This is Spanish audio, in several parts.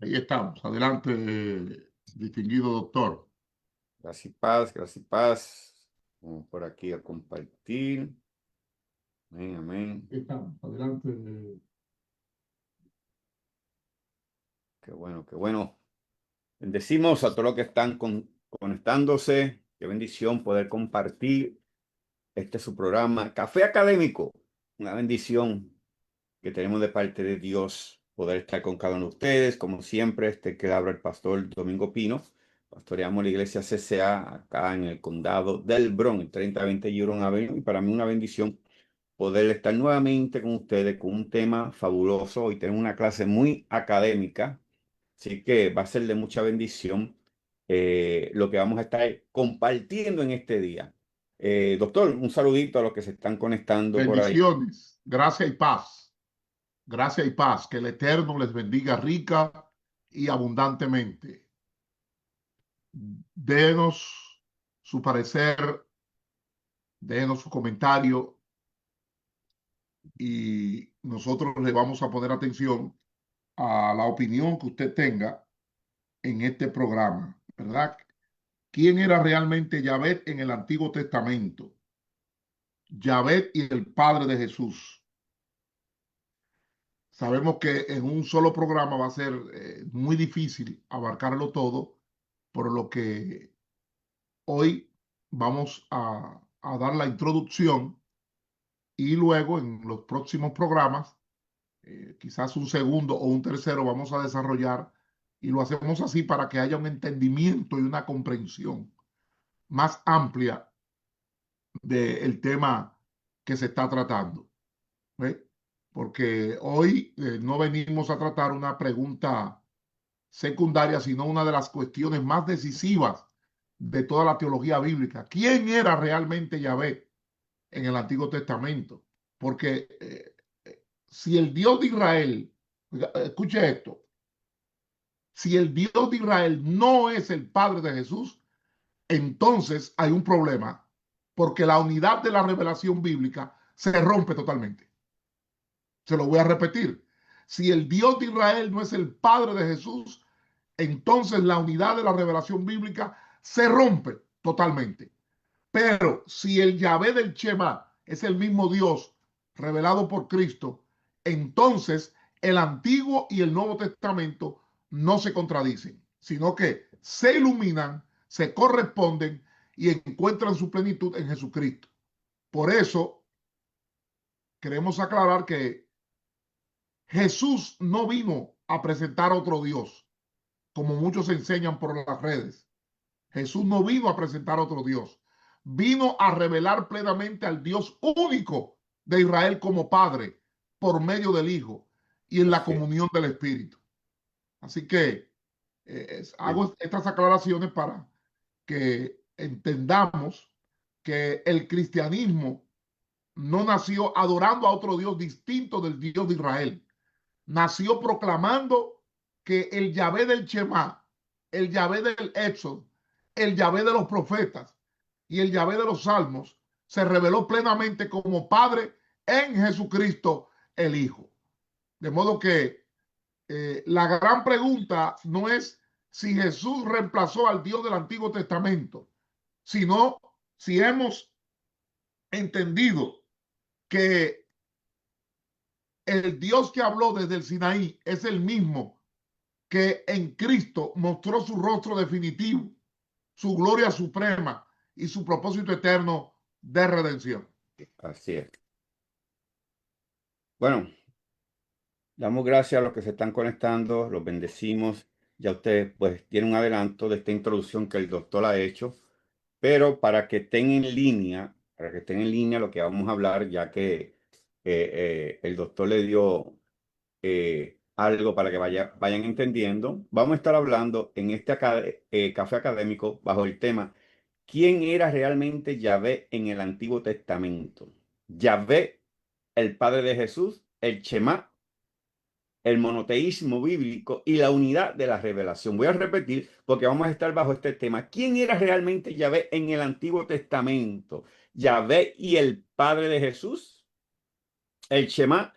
Ahí estamos. Adelante, distinguido doctor. Gracias y paz, gracias y paz. Vamos por aquí a compartir. Amén, amén. Ahí estamos. Adelante. Qué bueno, qué bueno. Bendecimos a todos los que están conectándose. Qué bendición poder compartir este su programa Café Académico. Una bendición que tenemos de parte de Dios poder estar con cada uno de ustedes. Como siempre, que habla el pastor Domingo Pino. Pastoreamos la iglesia CCA acá en el condado del Bronx, 3020 Huron Avenue. Y para mí una bendición poder estar nuevamente con ustedes con un tema fabuloso. Hoy tenemos una clase muy académica, así que va a ser de mucha bendición lo que vamos a estar compartiendo en este día. Doctor, un saludito a los que se están conectando por ahí. Bendiciones. Gracia y paz. Gracia y paz. Que el Eterno les bendiga rica y abundantemente. Denos su parecer, denos su comentario y nosotros le vamos a poner atención a la opinión que usted tenga en este programa, ¿verdad? ¿Quién era realmente Yahvé en el Antiguo Testamento? Yahvé y el Padre de Jesús. Sabemos que en un solo programa va a ser muy difícil abarcarlo todo, por lo que hoy vamos a dar la introducción y luego en los próximos programas, quizás un segundo o un tercero, vamos a desarrollar y lo hacemos así para que haya un entendimiento y una comprensión más amplia del tema que se está tratando. ¿Ve? Porque hoy no venimos a tratar una pregunta secundaria, sino una de las cuestiones más decisivas de toda la teología bíblica. ¿Quién era realmente Yahvé en el Antiguo Testamento? Porque si el Dios de Israel, escuche esto, si el Dios de Israel no es el Padre de Jesús, entonces hay un problema, porque la unidad de la revelación bíblica se rompe totalmente. Se lo voy a repetir. Si el Dios de Israel no es el Padre de Jesús, entonces la unidad de la revelación bíblica se rompe totalmente. Pero si el Yahvé del Shema es el mismo Dios revelado por Cristo, entonces el Antiguo y el Nuevo Testamento no se contradicen, sino que se iluminan, se corresponden y encuentran su plenitud en Jesucristo. Por eso queremos aclarar que Jesús no vino a presentar a otro Dios, como muchos enseñan por las redes. Jesús no vino a presentar a otro Dios. Vino a revelar plenamente al Dios único de Israel como Padre por medio del Hijo y en la Así es. comunión del Espíritu. Así que Bien. hago estas aclaraciones para que entendamos que el cristianismo no nació adorando a otro Dios distinto del Dios de Israel. Nació proclamando que el Yahvé del Shema, el Yahvé del Éxodo, el Yahvé de los profetas y el Yahvé de los salmos se reveló plenamente como Padre en Jesucristo el Hijo. De modo que la gran pregunta no es si Jesús reemplazó al Dios del Antiguo Testamento, sino si hemos entendido que el Dios que habló desde el Sinaí es el mismo que en Cristo mostró su rostro definitivo, su gloria suprema y su propósito eterno de redención. Así es. Bueno, damos gracias a los que se están conectando, los bendecimos. Ya ustedes pues tienen un adelanto de esta introducción que el doctor ha hecho, pero para que estén en línea, lo que vamos a hablar, ya que el doctor le dio algo para que vayan entendiendo, vamos a estar hablando en este café académico bajo el tema ¿quién era realmente Yahvé en el Antiguo Testamento? Yahvé, el Padre de Jesús, el Shema, el monoteísmo bíblico y la unidad de la revelación. Voy a repetir porque vamos a estar bajo este tema. ¿Quién era realmente Yahvé en el Antiguo Testamento? Yahvé y el Padre de Jesús, el Shema,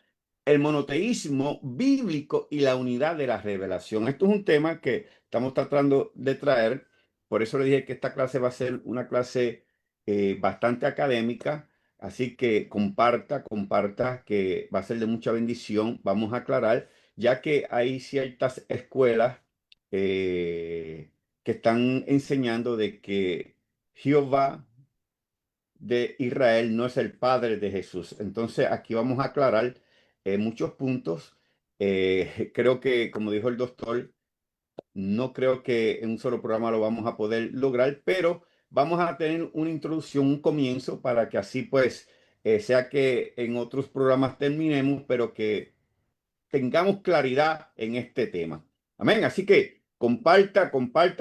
el monoteísmo bíblico y la unidad de la revelación. Esto es un tema que estamos tratando de traer, por eso le dije que esta clase va a ser una clase bastante académica, así que comparta, que va a ser de mucha bendición. Vamos a aclarar, ya que hay ciertas escuelas que están enseñando de que Jehová de Israel no es el padre de Jesús. Entonces, aquí vamos a aclarar muchos puntos. Creo que, como dijo el doctor, no creo que en un solo programa lo vamos a poder lograr, pero vamos a tener una introducción, un comienzo, para que así pues sea que en otros programas terminemos, pero que tengamos claridad en este tema. Amén. Así que comparta,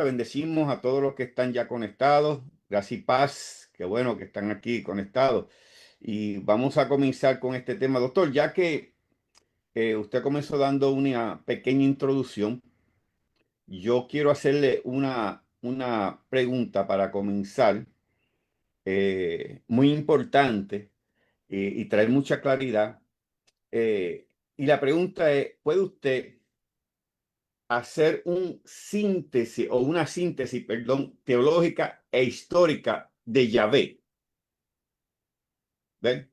bendecimos a todos los que están ya conectados. Gracias y paz. Qué bueno que están aquí conectados. Y vamos a comenzar con este tema, doctor, ya que usted comenzó dando una pequeña introducción. Yo quiero hacerle una pregunta para comenzar, muy importante y traer mucha claridad. Y la pregunta es, ¿puede usted hacer una síntesis, perdón, teológica e histórica de Yahvé? ¿Ven?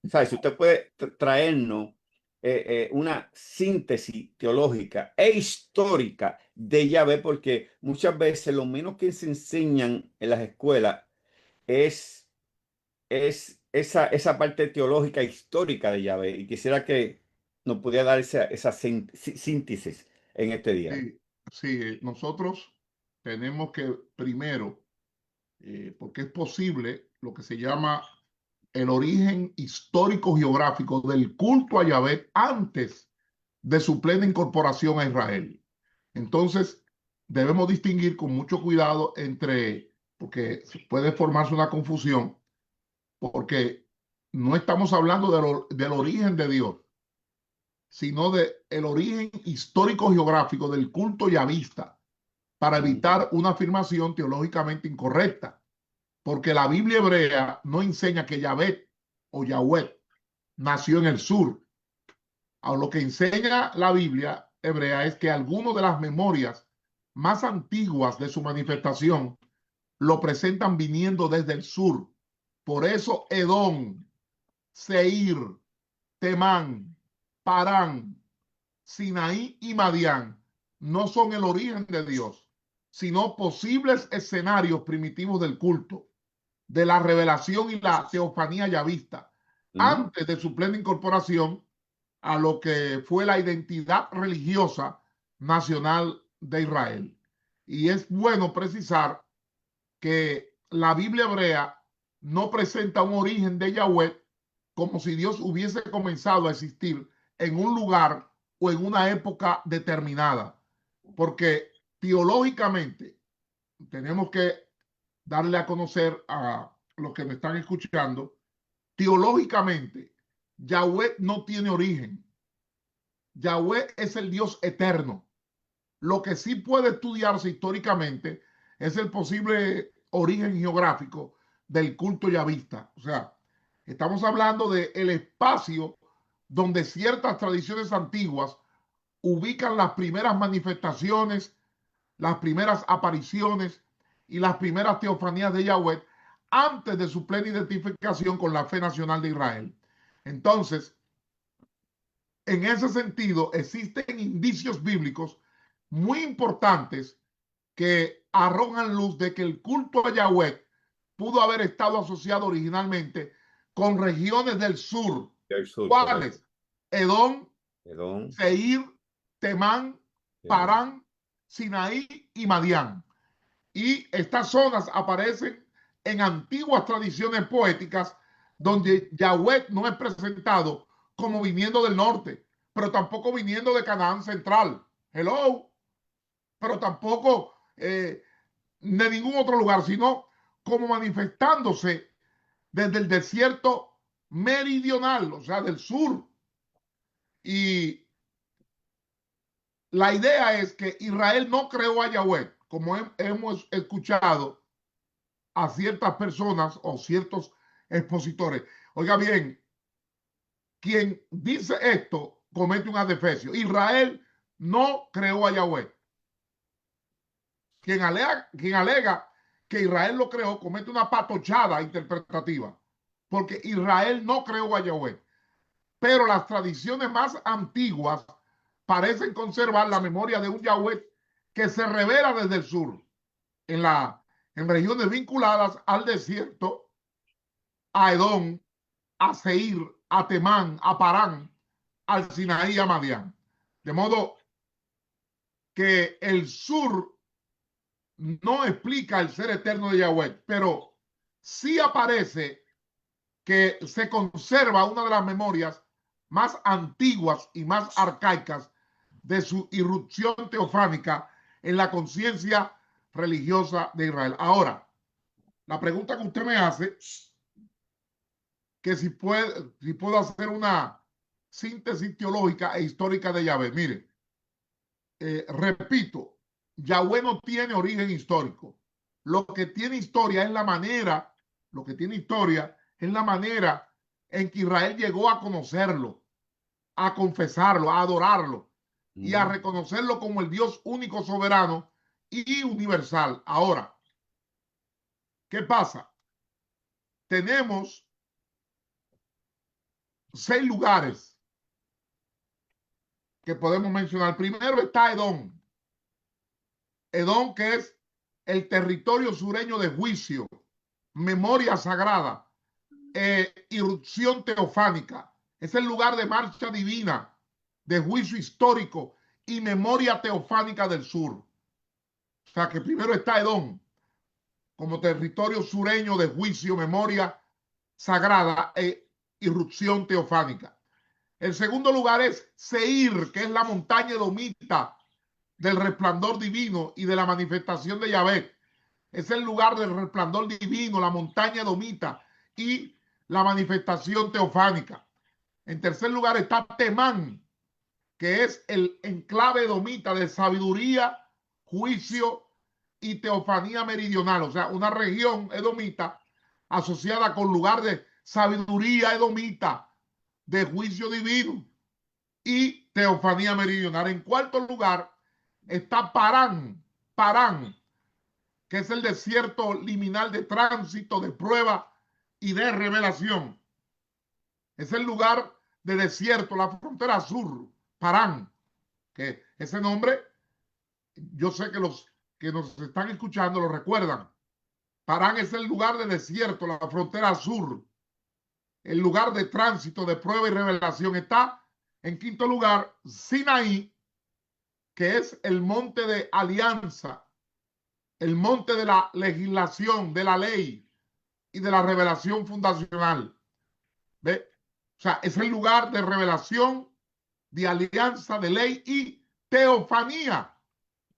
¿Sabe? Si usted puede traernos una síntesis teológica e histórica de Yahvé, porque muchas veces lo menos que se enseñan en las escuelas es, esa parte teológica e histórica de Yahvé. Y quisiera que nos pudiera dar esa síntesis en este día. Sí, sí, nosotros tenemos que primero, porque es posible lo que se llama el origen histórico geográfico del culto a Yahvé antes de su plena incorporación a Israel. Entonces, debemos distinguir con mucho cuidado entre, porque puede formarse una confusión, porque no estamos hablando del origen de Dios, sino del origen histórico geográfico del culto yavista, para evitar una afirmación teológicamente incorrecta, porque la Biblia hebrea no enseña que Yahvé o Yahweh nació en el sur. A lo que enseña la Biblia hebrea es que algunas de las memorias más antiguas de su manifestación lo presentan viniendo desde el sur. Por eso Edom, Seir, Temán, Parán, Sinaí y Madián no son el origen de Dios, sino posibles escenarios primitivos del culto, de la revelación y la teofanía yavista, antes de su plena incorporación a lo que fue la identidad religiosa nacional de Israel. Y es bueno precisar que la Biblia hebrea no presenta un origen de Yahweh como si Dios hubiese comenzado a existir en un lugar o en una época determinada, porque teológicamente tenemos que darle a conocer a los que me están escuchando, teológicamente Yahweh no tiene origen. Yahweh es el Dios eterno. Lo que sí puede estudiarse históricamente es el posible origen geográfico del culto yavista. O sea, estamos hablando del espacio donde ciertas tradiciones antiguas ubican las primeras manifestaciones, las primeras apariciones y las primeras teofanías de Yahweh antes de su plena identificación con la fe nacional de Israel. Entonces, en ese sentido, existen indicios bíblicos muy importantes que arrojan luz de que el culto a Yahweh pudo haber estado asociado originalmente con regiones del sur. Del sur, correcto. ¿Cuáles? Edom, Edom, Seir, Temán, Edom. Parán, Sinaí y Madián. Y estas zonas aparecen en antiguas tradiciones poéticas donde Yahweh no es presentado como viniendo del norte, pero tampoco viniendo de Canaán central. Hello. Pero tampoco de ningún otro lugar, sino como manifestándose desde el desierto meridional, o sea, del sur. Y la idea es que Israel no creó a Yahweh, como hemos escuchado a ciertas personas o ciertos expositores. Oiga bien, quien dice esto comete un adefesio. Israel no creó a Yahweh. Quien alega que Israel lo creó comete una patochada interpretativa, porque Israel no creó a Yahweh. Pero las tradiciones más antiguas parecen conservar la memoria de un Yahweh que se revela desde el sur, en regiones vinculadas al desierto, a Edom, a Seir, a Temán, a Parán, al Sinaí y a Madián. De modo que el sur no explica el ser eterno de Yahweh, pero sí aparece que se conserva una de las memorias más antiguas y más arcaicas de su irrupción teofánica en la conciencia religiosa de Israel. Ahora, la pregunta que usted me hace, que si puedo hacer una síntesis teológica e histórica de Yahvé. Mire, repito, Yahweh no tiene origen histórico. Lo que tiene historia es la manera, lo que tiene historia es la manera en que Israel llegó a conocerlo, a confesarlo, a adorarlo y a reconocerlo como el Dios único, soberano y universal. Ahora, ¿qué pasa? Tenemos 6 lugares que podemos mencionar. Primero está Edom. Edom, que es el territorio sureño de juicio, memoria sagrada, irrupción teofánica. Es el lugar de marcha divina, de juicio histórico y memoria teofánica del sur. O sea que primero está Edom como territorio sureño de juicio, memoria sagrada e irrupción teofánica. El segundo lugar es Seir, que es la montaña edomita del resplandor divino y de la manifestación de Yahvé. Es el lugar del resplandor divino, la montaña edomita y la manifestación teofánica. En tercer lugar está Temán, que es el enclave edomita de sabiduría, juicio y teofanía meridional. O sea, una región edomita asociada con lugar de sabiduría edomita, de juicio divino y teofanía meridional. En cuarto lugar está Parán, Parán, que es el desierto liminal de tránsito, de prueba y de revelación. Es el lugar de desierto, la frontera sur, Parán, que ese nombre, yo sé que los que nos están escuchando lo recuerdan. Parán es el lugar de desierto, la frontera sur, el lugar de tránsito, de prueba y revelación. Está en quinto lugar Sinaí, que es el monte de alianza, el monte de la legislación, de la ley y de la revelación fundacional. ¿Ve? O sea, es el lugar de revelación, de alianza, de ley y teofanía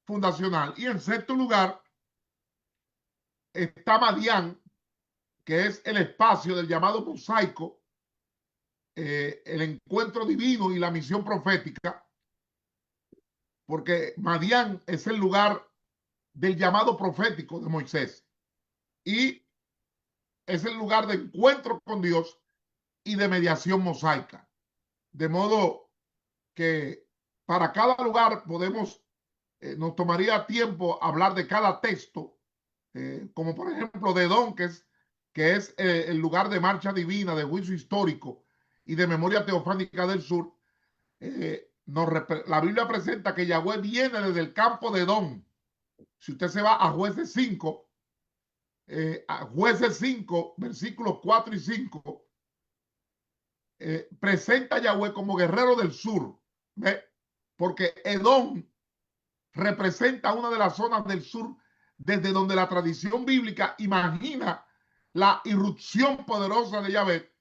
fundacional. Y en sexto lugar está Madián, que es el espacio del llamado mosaico, el encuentro divino y la misión profética, porque Madián es el lugar del llamado profético de Moisés y es el lugar de encuentro con Dios y de mediación mosaica. De modo que para cada lugar nos tomaría tiempo hablar de cada texto, como por ejemplo de Edom, que es el lugar de marcha divina, de juicio histórico y de memoria teofánica del sur. La Biblia presenta que Yahweh viene desde el campo de Edom. Si usted se va a Jueces 5, versículos 4 y 5, presenta a Yahweh como guerrero del sur, ¿ve? Porque Edom representa una de las zonas del sur desde donde la tradición bíblica imagina la irrupción poderosa de Yahvé,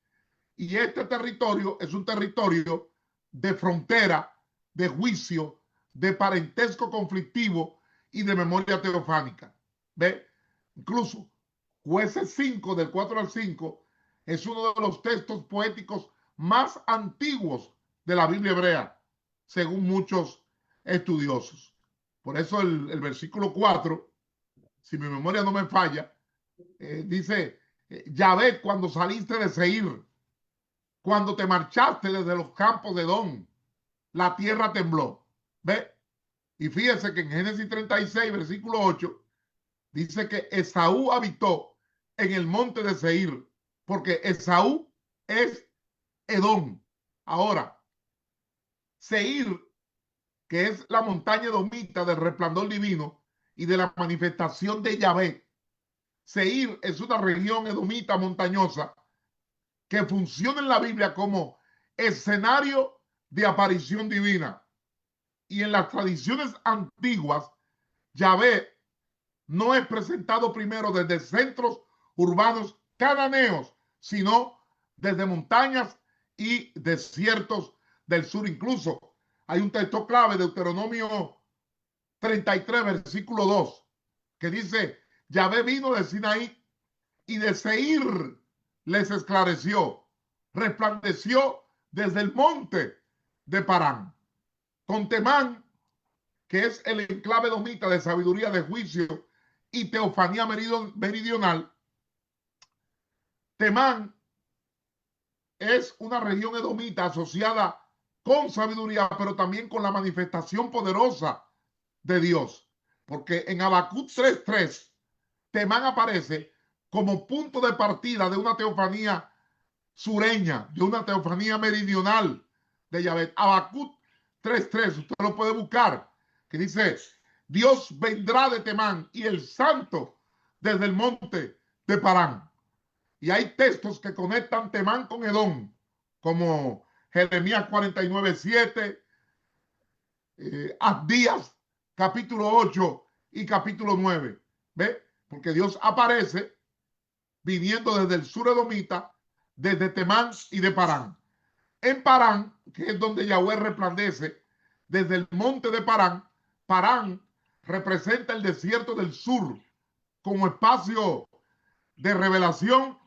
y este territorio es un territorio de frontera, de juicio, de parentesco conflictivo y de memoria teofánica. ¿Ve? Incluso Jueces 5, del 4 al 5, es uno de los textos poéticos más antiguos de la Biblia hebrea, según muchos estudiosos. Por eso el versículo 4, si mi memoria no me falla, dice, Yahvé, cuando saliste de Seir, cuando te marchaste desde los campos de Edom, la tierra tembló. ¿Ve? Y fíjese que en Génesis 36, versículo 8, dice que Esaú habitó en el monte de Seir, porque Esaú es Edom. Ahora, Seir, que es la montaña edomita del resplandor divino y de la manifestación de Yahvé. Seir es una región edomita montañosa que funciona en la Biblia como escenario de aparición divina. Y en las tradiciones antiguas, Yahvé no es presentado primero desde centros urbanos cananeos, sino desde montañas y desiertos del sur. Incluso hay un texto clave, Deuteronomio 33, versículo 2, que dice: Yahvé vino de Sinaí y de Seir les esclareció, resplandeció desde el monte de Parán. Con Temán, que es el enclave domita de sabiduría, de juicio y teofanía meridional. Temán es una región edomita asociada con sabiduría, pero también con la manifestación poderosa de Dios. Porque en Habacuc 3:3, Temán aparece como punto de partida de una teofanía sureña, de una teofanía meridional de Yahvé. Habacuc 3:3, usted lo puede buscar, que dice: Dios vendrá de Temán y el santo desde el monte de Parán. Y hay textos que conectan Temán con Edom, como Jeremías 49:7, Abdías capítulo 8 y capítulo 9. ¿Ve? Porque Dios aparece viniendo desde el sur edomita, desde Temán y de Parán. En Parán, que es donde Yahweh resplandece, desde el monte de Parán, Parán representa el desierto del sur como espacio de revelación,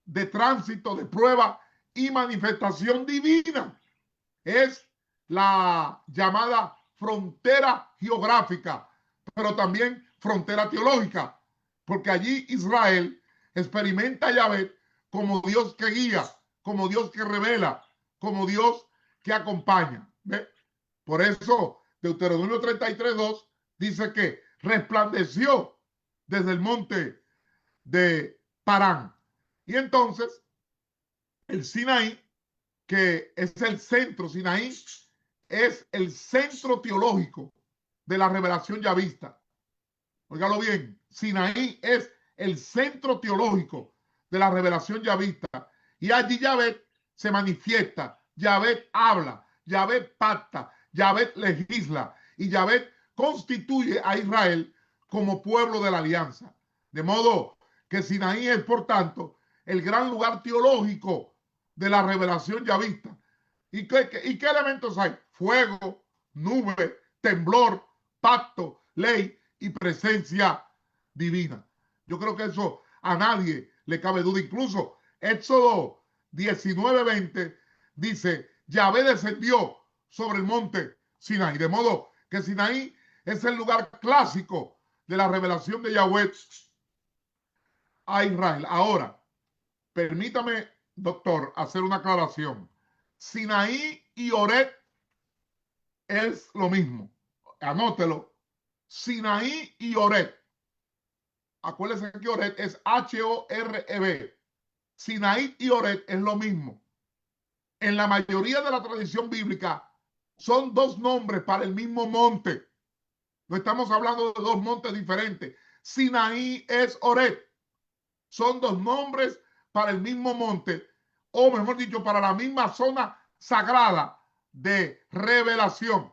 de tránsito, de prueba y manifestación divina. Es la llamada frontera geográfica, pero también frontera teológica, porque allí Israel experimenta a Yahvé como Dios que guía, como Dios que revela, como Dios que acompaña. ¿Ve? Por eso Deuteronomio 33:2 dice que resplandeció desde el monte de Parán. Y entonces el Sinaí, que es el centro, Sinaí es el centro teológico de la revelación yavista. Óigalo bien, Sinaí es el centro teológico de la revelación yavista. Y allí Yahvé se manifiesta, Yahvé habla, Yahvé pacta, Yahvé legisla y Yahvé constituye a Israel como pueblo de la alianza. De modo que Sinaí es, por tanto, el gran lugar teológico de la revelación yavista. ¿Y qué elementos hay? Fuego, nube, temblor, pacto, ley y presencia divina. Yo creo que eso a nadie le cabe duda. Incluso Éxodo 19:20 dice: Yahvé descendió sobre el monte Sinaí. De modo que Sinaí es el lugar clásico de la revelación de Yahweh a Israel. Ahora, permítame, doctor, hacer una aclaración. Sinaí y Horeb es lo mismo. Anótelo. Sinaí y Horeb. Acuérdense que Horeb es Horeb. Sinaí y Horeb es lo mismo. En la mayoría de la tradición bíblica son dos nombres para el mismo monte. No estamos hablando de dos montes diferentes. Sinaí es Horeb. Son dos nombres para el mismo monte, o mejor dicho, para la misma zona sagrada de revelación.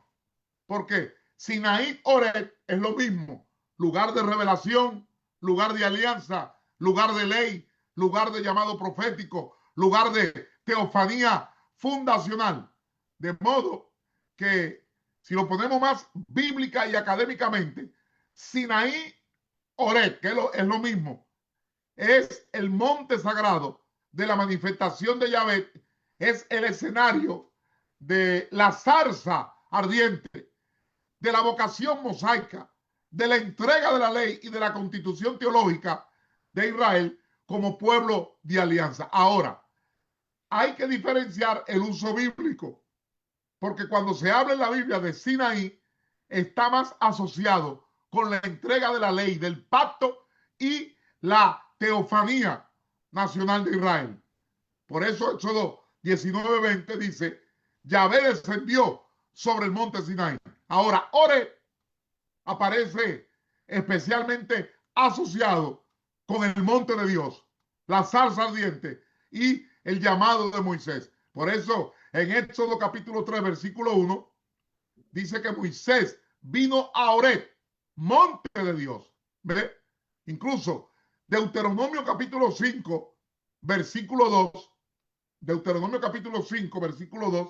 Porque Sinaí Horeb es lo mismo: lugar de revelación, lugar de alianza, lugar de ley, lugar de llamado profético, lugar de teofanía fundacional. De modo que, si lo ponemos más bíblica y académicamente, Sinaí Horeb, que es lo mismo, es el monte sagrado de la manifestación de Yahvé, es el escenario de la zarza ardiente, de la vocación mosaica, de la entrega de la ley y de la constitución teológica de Israel como pueblo de alianza. Ahora, hay que diferenciar el uso bíblico, porque cuando se habla en la Biblia de Sinaí, está más asociado con la entrega de la ley, del pacto y la teofanía nacional de Israel. Por eso Éxodo 19:20 dice, Yahvé descendió sobre el monte Sinaí. Ahora, Ore aparece especialmente asociado con el monte de Dios, la zarza ardiente y el llamado de Moisés. Por eso, en Éxodo capítulo 3, versículo 1, dice que Moisés vino a Oreb, monte de Dios. ¿Ve? Incluso Deuteronomio capítulo 5, versículo 2, Deuteronomio capítulo 5, versículo 2,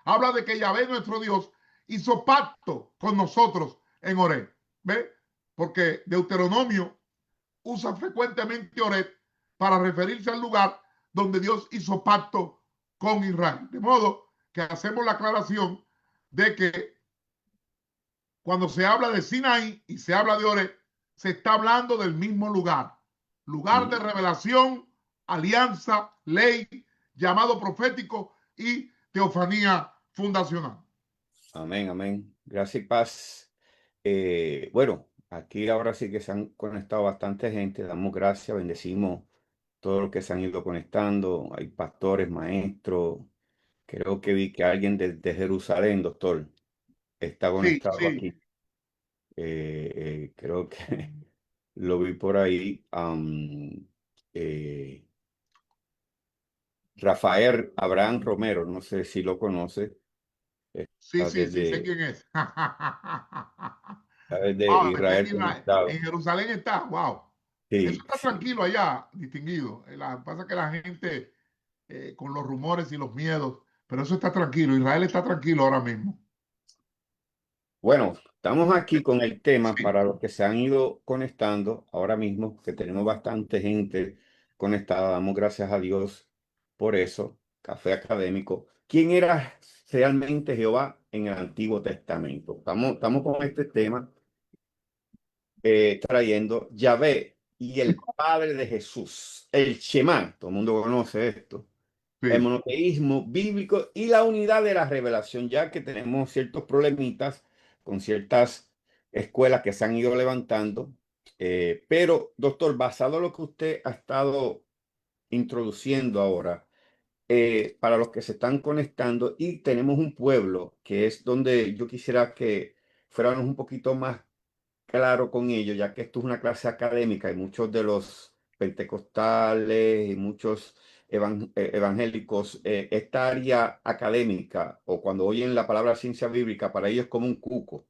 habla de que Yahvé nuestro Dios hizo pacto con nosotros en Oreb. ¿Ve? Porque Deuteronomio usa frecuentemente Oreb para referirse al lugar donde Dios hizo pacto con Israel. De modo que hacemos la aclaración de que cuando se habla de Sinaí y se habla de Oreb, se está hablando del mismo lugar. Lugar de revelación, alianza, ley, llamado profético y teofanía fundacional. Amén, amén. Gracias y paz. Bueno, aquí ahora sí que se han conectado bastante gente. Damos gracias, bendecimos todos los que se han ido conectando. Hay pastores, maestros. Creo que vi que alguien de Jerusalén, doctor, está Sí, conectado sí, aquí. Creo que lo vi por ahí. Eh, Rafael Abraham Romero, no sé si lo conoce, sí, está sí, sí, sé quién es. desde Wow, está en Israel Israel. En conectado. Jerusalén está, wow. Eso Sí, está sí. tranquilo allá, distinguido. Pasa que la gente con los rumores y los miedos, pero eso está tranquilo. Israel está tranquilo ahora mismo. Bueno, estamos aquí con el tema Sí, para los que se han ido conectando ahora mismo, que tenemos bastante gente conectada. Damos gracias a Dios por eso. Café académico. ¿Quién era realmente Jehová en el Antiguo Testamento? Estamos con este tema trayendo Yahvé y el Padre de Jesús, el Shema. Todo el mundo conoce esto, el sí, monoteísmo bíblico y la unidad de la revelación, ya que tenemos ciertos problemitas con ciertas escuelas que se han ido levantando. Pero, doctor, basado en lo que usted ha estado introduciendo ahora, para los que se están conectando, y tenemos un pueblo que es donde yo quisiera que fuéramos un poquito más claro con ello, ya que esto es una clase académica y muchos de los pentecostales y muchos evangélicos, esta área académica o cuando oyen la palabra ciencia bíblica, para ellos es como un cuco.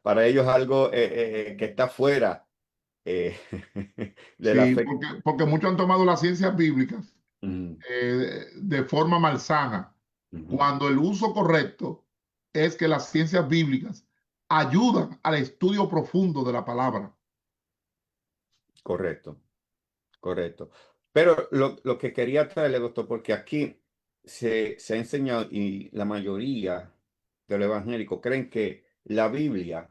Para ellos algo que está fuera eh, de la sí, fe. porque muchos han tomado las ciencias bíblicas Ujú, de forma malsana, ujú. cuando el uso correcto es que las ciencias bíblicas ayudan al estudio profundo de la palabra. Correcto, correcto. Pero lo que quería traerle, doctor, porque aquí se ha enseñado y la mayoría de los evangélicos creen que la Biblia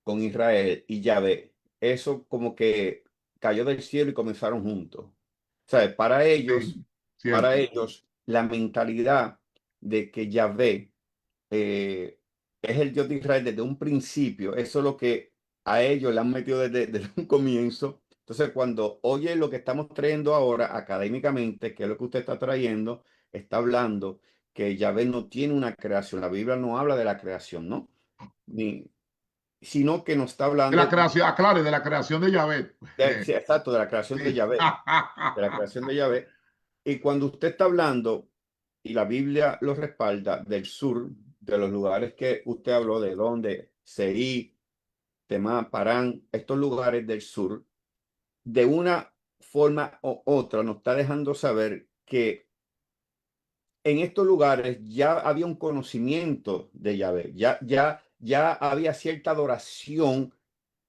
con Israel y Yahvé, eso como que cayó del cielo y comenzaron juntos. O sea, Sí, para cierto. ellos, la mentalidad de que Yahvé eh, es el Dios de Israel desde un principio, eso es lo que a ellos le han metido desde un comienzo. Entonces, cuando oye lo que estamos trayendo ahora académicamente, que es lo que usted está trayendo, está hablando que Yahvé no tiene una creación. La Biblia no habla de la creación, ¿no? Ni, sino que nos está De la hablando creación, aclare, de la creación de Yahvé. sí, exacto, de la creación de Sí. Yahvé, de la creación de Yahvé. Y cuando usted está hablando, y la Biblia lo respalda, del sur, de los lugares que usted habló, de donde Seí, Temá, Parán, estos lugares del sur, de una forma u otra nos está dejando saber que en estos lugares ya había un conocimiento de Yahvé, ya había cierta adoración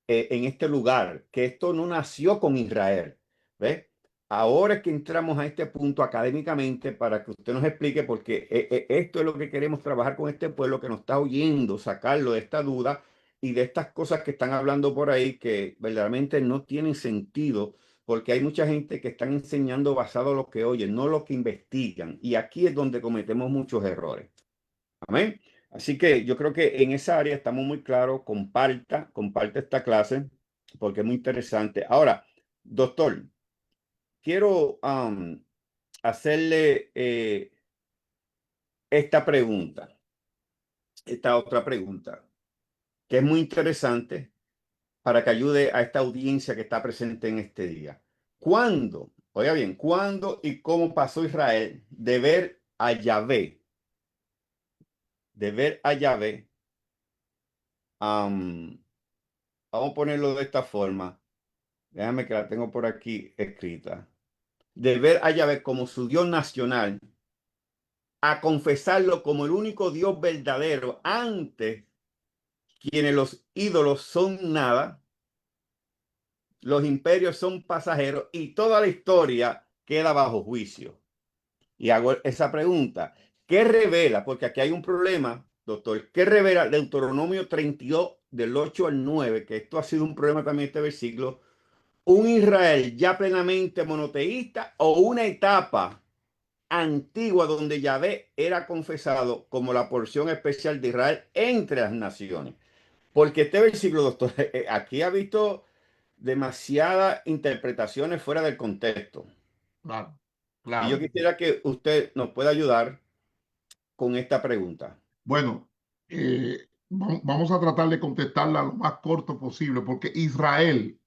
en este lugar, que esto no nació con Israel. ¿Ves? Ahora es que entramos a este punto académicamente para que usted nos explique, porque esto es lo que queremos trabajar con este pueblo que nos está oyendo, sacarlo de esta duda y de estas cosas que están hablando por ahí que verdaderamente no tienen sentido porque hay mucha gente que están enseñando basado en lo que oyen, no lo que investigan. Y aquí es donde cometemos muchos errores. Amén. Así que yo creo que en esa área estamos muy claros. Comparta esta clase porque es muy interesante. Ahora, doctor, quiero hacerle esta pregunta, esta otra pregunta, que es muy interesante para que ayude a esta audiencia que está presente en este día. ¿Cuándo, oiga bien, cuándo y cómo pasó Israel de ver a Yahvé, vamos a ponerlo de esta forma, déjame que la tengo por aquí escrita, de ver a Yahvé como su Dios nacional, a confesarlo como el único Dios verdadero, antes quienes los ídolos son nada, los imperios son pasajeros y toda la historia queda bajo juicio. Y hago esa pregunta, ¿qué revela? Porque aquí hay un problema, doctor, ¿qué revela Deuteronomio 32 del 8 al 9? Que esto ha sido un problema también este versículo. ¿Un Israel ya plenamente monoteísta o una etapa antigua donde Yahvé era confesado como la porción especial de Israel entre las naciones? Porque este versículo, doctor, aquí ha visto demasiadas interpretaciones fuera del contexto. Claro, Y yo claro. quisiera que usted nos pueda ayudar con esta pregunta. Bueno, vamos a tratar de contestarla lo más corto posible, porque Israel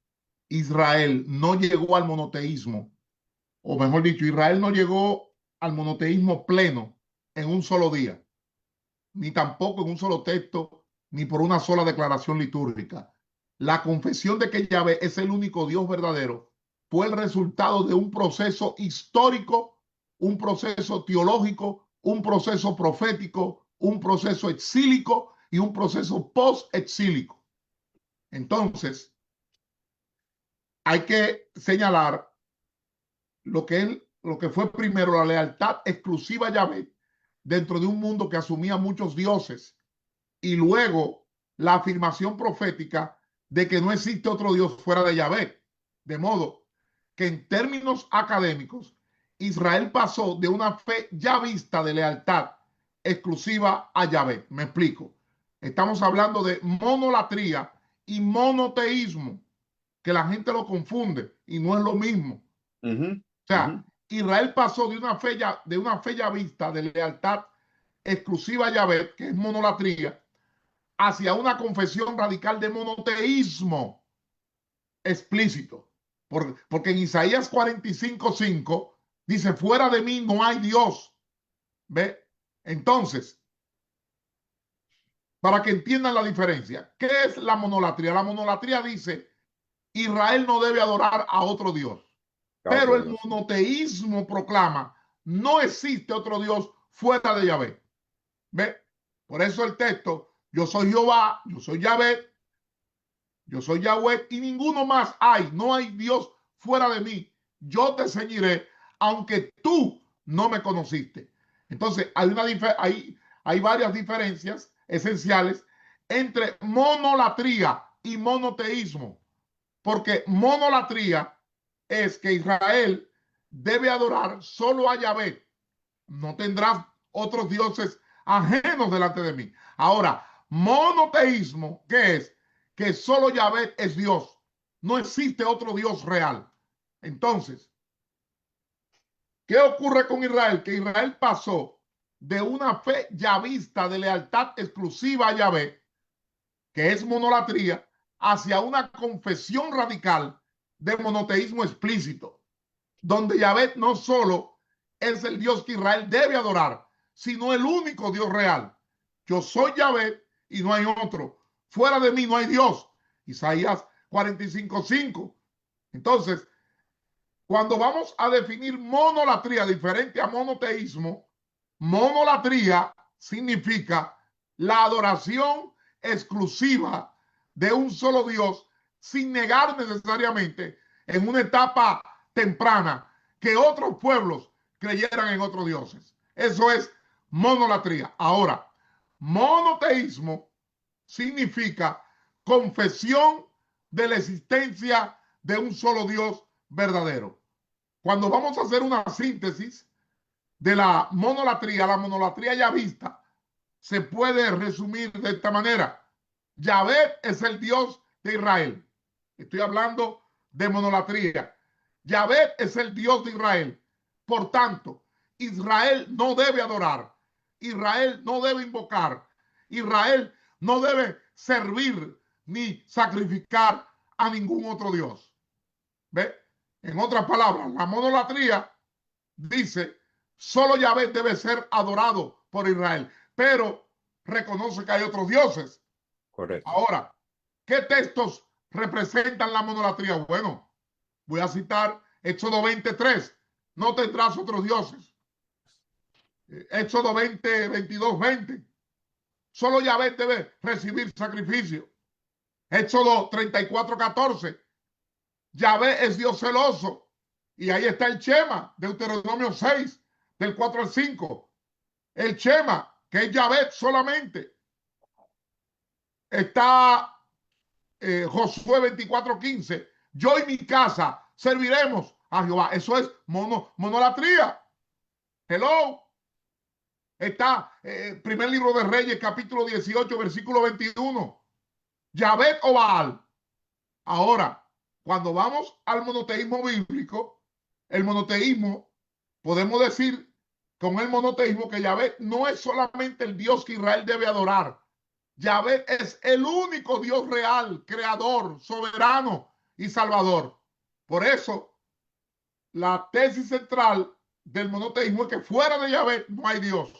no llegó al monoteísmo, o mejor dicho, Israel no llegó al monoteísmo pleno en un solo día, ni tampoco en un solo texto, ni por una sola declaración litúrgica. La confesión de que Yahvé es el único Dios verdadero fue el resultado de un proceso histórico, un proceso teológico, un proceso profético, un proceso exílico y un proceso post-exílico. Entonces, hay que señalar lo que fue primero la lealtad exclusiva a Yahvé dentro de un mundo que asumía muchos dioses, y luego la afirmación profética de que no existe otro Dios fuera de Yahvé. De modo que en términos académicos, Israel pasó de una fe ya vista de lealtad exclusiva a Yahvé. Me explico. Estamos hablando de monolatría y monoteísmo, que la gente lo confunde y no es lo mismo. Ujú, O sea, ujú, Israel pasó de una fe ya vista de lealtad exclusiva a Yahvé, que es monolatría, hacia una confesión radical de monoteísmo explícito. Porque en Isaías 45:5 dice, fuera de mí no hay Dios. ¿Ve? Entonces, para que entiendan la diferencia, ¿qué es la monolatría? La monolatría dice, Israel no debe adorar a otro Dios. a Pero otro el Dios. monoteísmo proclama, no existe otro Dios fuera de Yahvé. ¿Ve? Por eso el texto, yo soy Jehová, yo soy Yahvé, yo soy Yahweh y ninguno más hay. No hay Dios fuera de mí. Yo te ceñiré, aunque tú no me conociste. Entonces, hay varias diferencias esenciales entre monolatría y monoteísmo. Porque monolatría es que Israel debe adorar solo a Yahvé. No tendrás otros dioses ajenos delante de mí. Ahora, monoteísmo, ¿qué es? Que solo Yahvé es Dios. No existe otro Dios real. Entonces, ¿qué ocurre con Israel? Que Israel pasó de una fe yavista de lealtad exclusiva a Yahvé, que es monolatría, hacia una confesión radical de monoteísmo explícito, donde Yahvé no solo es el Dios que Israel debe adorar, sino el único Dios real. Yo soy Yahvé y no hay otro. Fuera de mí no hay Dios. Isaías 45:5. Entonces, cuando vamos a definir monolatría diferente a monoteísmo, monolatría significa la adoración exclusiva de un solo Dios sin negar necesariamente en una etapa temprana que otros pueblos creyeran en otros dioses. Eso es monolatría. Ahora, monoteísmo significa confesión de la existencia de un solo Dios verdadero. Cuando vamos a hacer una síntesis de la monolatría ya vista, se puede resumir de esta manera. Yahvé es el Dios de Israel. Estoy hablando de monolatría. Yahvé es el Dios de Israel. Por tanto, Israel no debe adorar. Israel no debe invocar. Israel no debe servir ni sacrificar a ningún otro Dios. ¿Ve? En otras palabras, la monolatría dice, solo Yahvé debe ser adorado por Israel, pero reconoce que hay otros dioses. Correcto. Ahora, ¿qué textos representan la monolatría? Bueno, voy a citar Éxodo 23, no tendrás otros dioses. Éxodo 20, 22, 20. Solo Yahvé debe recibir sacrificio. Éxodo 34, 14. Yahvé es Dios celoso. Y ahí está el Shema, Deuteronomio 6, del 4 al 5. El Shema, que es Yahvé solamente. Está Josué 24, 15. Yo y mi casa serviremos a Jehová. Eso es monolatría. Hello. Está primer libro de Reyes, capítulo 18, versículo 21. Yahvé o Baal. Ahora, cuando vamos al monoteísmo bíblico, el monoteísmo, podemos decir con el monoteísmo que Yahvé no es solamente el Dios que Israel debe adorar. Yahvé es el único Dios real, creador, soberano y salvador. Por eso, la tesis central del monoteísmo es que fuera de Yahvé no hay Dios.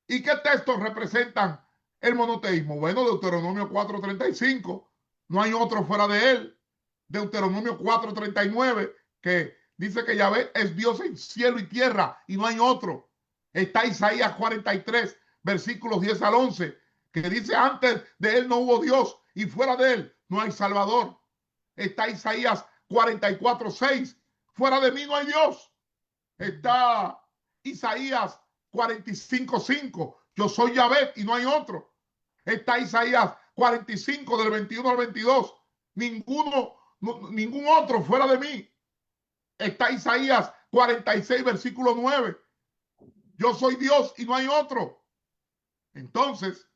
¿Y qué textos representan el monoteísmo? Bueno, Deuteronomio 4:35, no hay otro fuera de él. Deuteronomio 4:39, que dice que Yahvé es Dios en cielo y tierra y no hay otro. Está Isaías 43, versículos 10 al 11, que dice, antes de él no hubo Dios y fuera de él no hay Salvador. Está Isaías 44:6, fuera de mí no hay Dios. Está Isaías 45:5, yo soy Yahvé y no hay otro. Está Isaías 45 del 21 al 22, ningún otro fuera de mí. Está Isaías 46 versículo 9, yo soy Dios y no hay otro. Entonces,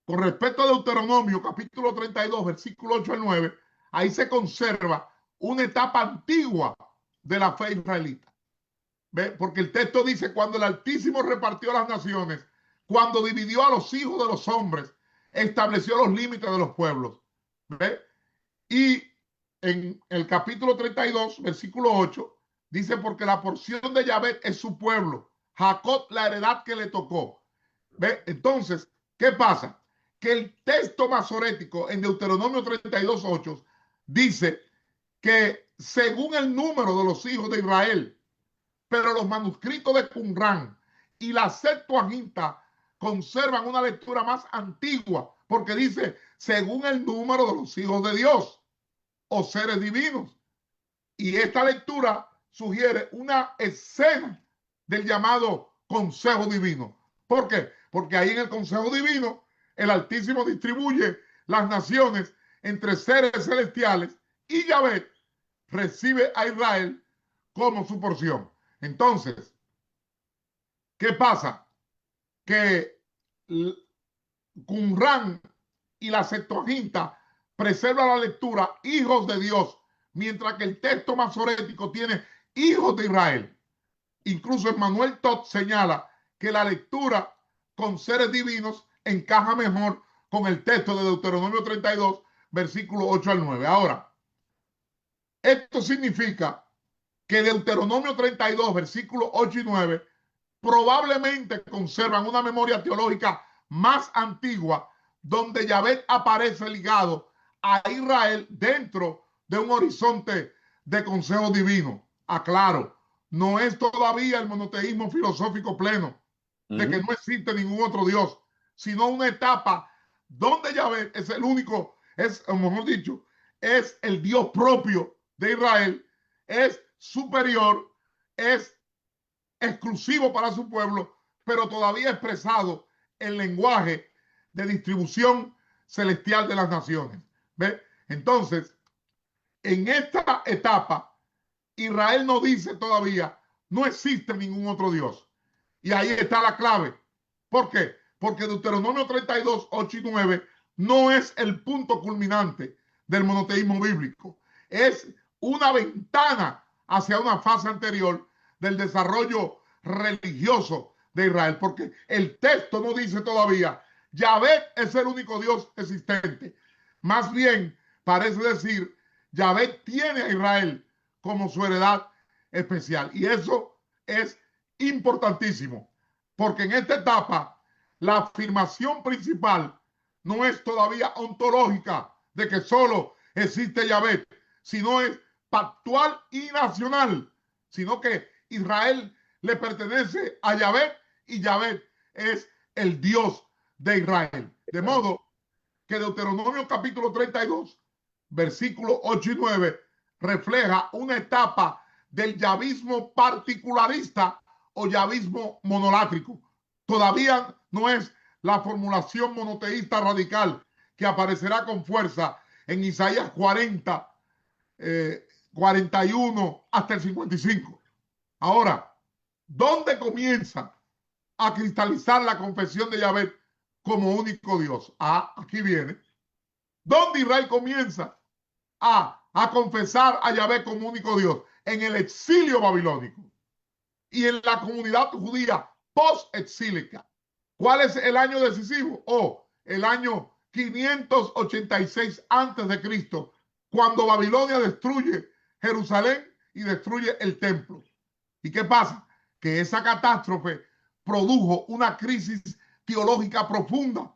con respecto a Deuteronomio capítulo 32 versículo 8 al 9, ahí se conserva una etapa antigua de la fe israelita. ¿Ve? Porque el texto dice, cuando el Altísimo repartió las naciones, cuando dividió a los hijos de los hombres, estableció los límites de los pueblos. ¿Ve? Y en el capítulo 32, versículo 8, dice, porque la porción de Yahvé es su pueblo, Jacob la heredad que le tocó. ¿Ve? Entonces, ¿qué pasa? Que el texto masorético en Deuteronomio 32, 8 dice que según el número de los hijos de Israel, pero los manuscritos de Qumrán y la Septuaginta conservan una lectura más antigua, porque dice, según el número de los hijos de Dios o seres divinos. Y esta lectura sugiere una escena del llamado Consejo Divino. ¿Por qué? Porque ahí en el Consejo Divino, el Altísimo distribuye las naciones entre seres celestiales y Yahvé recibe a Israel como su porción. Entonces, ¿qué pasa? Que Qumrán y la Septuaginta preserva la lectura hijos de Dios, mientras que el texto masorético tiene hijos de Israel. Incluso Emmanuel Todd señala que la lectura con seres divinos encaja mejor con el texto de Deuteronomio 32, versículo 8 al 9. Ahora, esto significa que Deuteronomio 32, versículos 8 y 9, probablemente conservan una memoria teológica más antigua, donde Yahvé aparece ligado a Israel dentro de un horizonte de consejo divino. Aclaro, no es todavía el monoteísmo filosófico pleno, de que no existe ningún otro Dios, sino una etapa donde Yahvé es el único, es, o mejor dicho, es el Dios propio de Israel, es superior, es exclusivo para su pueblo, pero todavía expresado en lenguaje de distribución celestial de las naciones. ¿Ve? Entonces, En esta etapa, Israel no dice todavía, no existe ningún otro Dios. Y ahí está la clave. ¿Por qué? Porque Deuteronomio 32, 8 y 9 no es el punto culminante del monoteísmo bíblico. Es una ventana hacia una fase anterior del desarrollo religioso de Israel. Porque el texto no dice todavía, Yahvé es el único Dios existente. Más bien, parece decir, Yahvé tiene a Israel como su heredad especial. Y eso es importantísimo, porque en esta etapa la afirmación principal no es todavía ontológica de que solo existe Yahvé, sino es pactual y nacional, sino que Israel le pertenece a Yahvé y Yahvé es el Dios de Israel. De modo que Deuteronomio capítulo 32, versículos 8 y 9, refleja una etapa del yavismo particularista o yavismo monolátrico. Todavía no es la formulación monoteísta radical que aparecerá con fuerza en Isaías 40, 41 hasta el 55. Ahora, ¿dónde comienza a cristalizar la confesión de Yahvé como único Dios? Ah, aquí viene. ¿Dónde Israel comienza a confesar a Yahvé como único Dios? En el exilio babilónico y en la comunidad judía post-exílica. ¿Cuál es el año decisivo? El año 586 antes de Cristo, cuando Babilonia destruye Jerusalén y destruye el templo. ¿Y qué pasa? Que esa catástrofe produjo una crisis teológica profunda.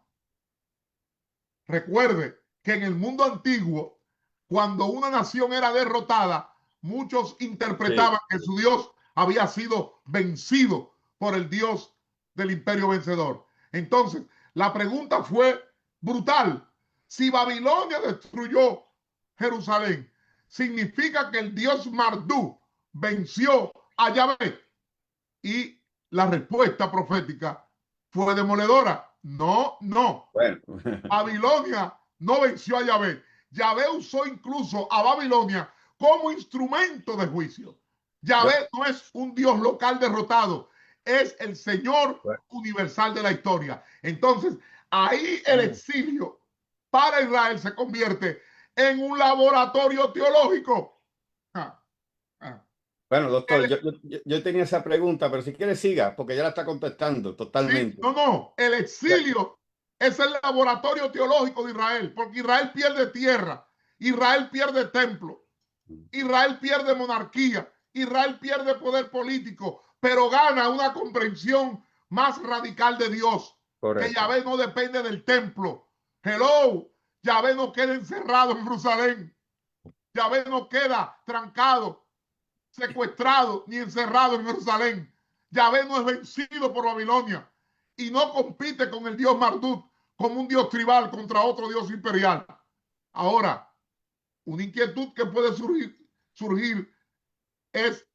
Recuerde que en el mundo antiguo, cuando una nación era derrotada, muchos interpretaban que su Dios había sido vencido por el Dios del imperio vencedor. Entonces, la pregunta fue brutal. Si Babilonia destruyó Jerusalén, ¿significa que el Dios Marduk venció a Yahvé? Y la respuesta profética fue demoledora. No, no. Bueno, Babilonia no venció a Yahvé. Yahvé usó incluso a Babilonia como instrumento de juicio. Yahvé no es un Dios local derrotado, es el Señor universal de la historia. Entonces, ahí el exilio para Israel se convierte en un laboratorio teológico. Ah, ah. bueno, doctor, yo tenía esa pregunta, pero si quiere siga, porque ya la está contestando Sí, totalmente. no. El exilio es el laboratorio teológico de Israel, porque Israel pierde tierra, Israel pierde templo, Israel pierde monarquía, Israel pierde poder político, pero gana una comprensión más radical de Dios. Correcto. Que Yahvé no depende del templo. Hello, Yahvé no queda encerrado en Jerusalén. Yahvé no queda trancado, secuestrado ni encerrado en Jerusalén. Yahvé no es vencido por Babilonia y no compite con el dios Marduk como un dios tribal contra otro dios imperial. Ahora, una inquietud que puede surgir es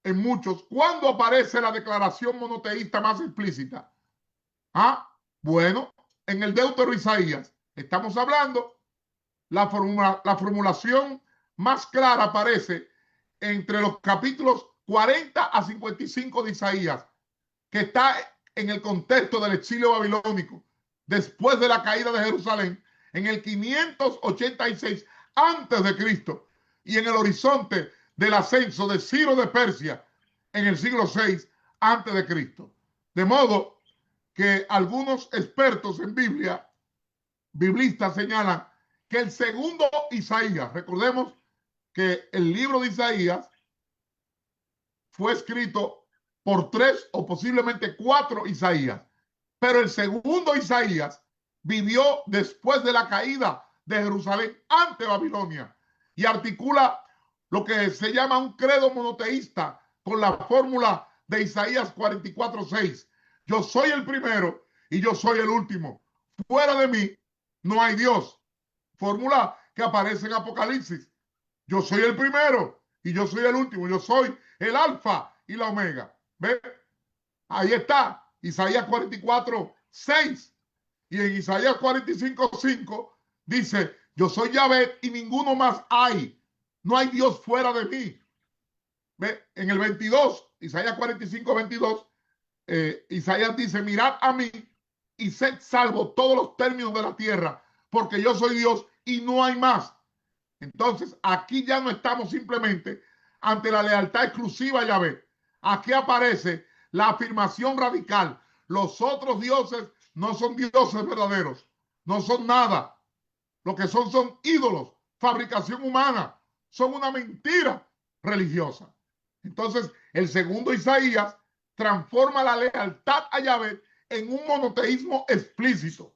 en muchos, ¿cuándo aparece la declaración monoteísta más explícita? Bueno, en el Deutero Isaías. Estamos hablando, la formulación más clara aparece entre los capítulos 40 a 55 de Isaías, que está en el contexto del exilio babilónico, después de la caída de Jerusalén, en el 586 antes de Cristo, y en el horizonte del ascenso de Ciro de Persia en el siglo VI antes de Cristo. De modo que algunos expertos en Biblia, biblistas, señalan que el segundo Isaías, recordemos que el libro de Isaías fue escrito por 3 o posiblemente 4 Isaías, pero el segundo Isaías vivió después de la caída de Jerusalén ante Babilonia y articula lo que se llama un credo monoteísta con la fórmula de Isaías 44:6. Yo soy el primero y yo soy el último. Fuera de mí no hay Dios. Fórmula que aparece en Apocalipsis. Yo soy el primero y yo soy el último. Yo soy el alfa y la omega. ¿Ve? Ahí está. Isaías 44:6. Y en Isaías 45:5 dice, yo soy Yahvé y ninguno más hay. no hay Dios fuera de mí. ¿Ve? En el 22, Isaías 45, 22, Isaías dice, mirad a mí y sed salvo todos los términos de la tierra, porque yo soy Dios y no hay más. Entonces, aquí ya no estamos simplemente ante la lealtad exclusiva a Yahvé. Aquí aparece la afirmación radical. Los otros dioses no son dioses verdaderos, no son nada. Lo que son ídolos, fabricación humana, son una mentira religiosa. Entonces, el segundo Isaías transforma la lealtad a Yahvé en un monoteísmo explícito.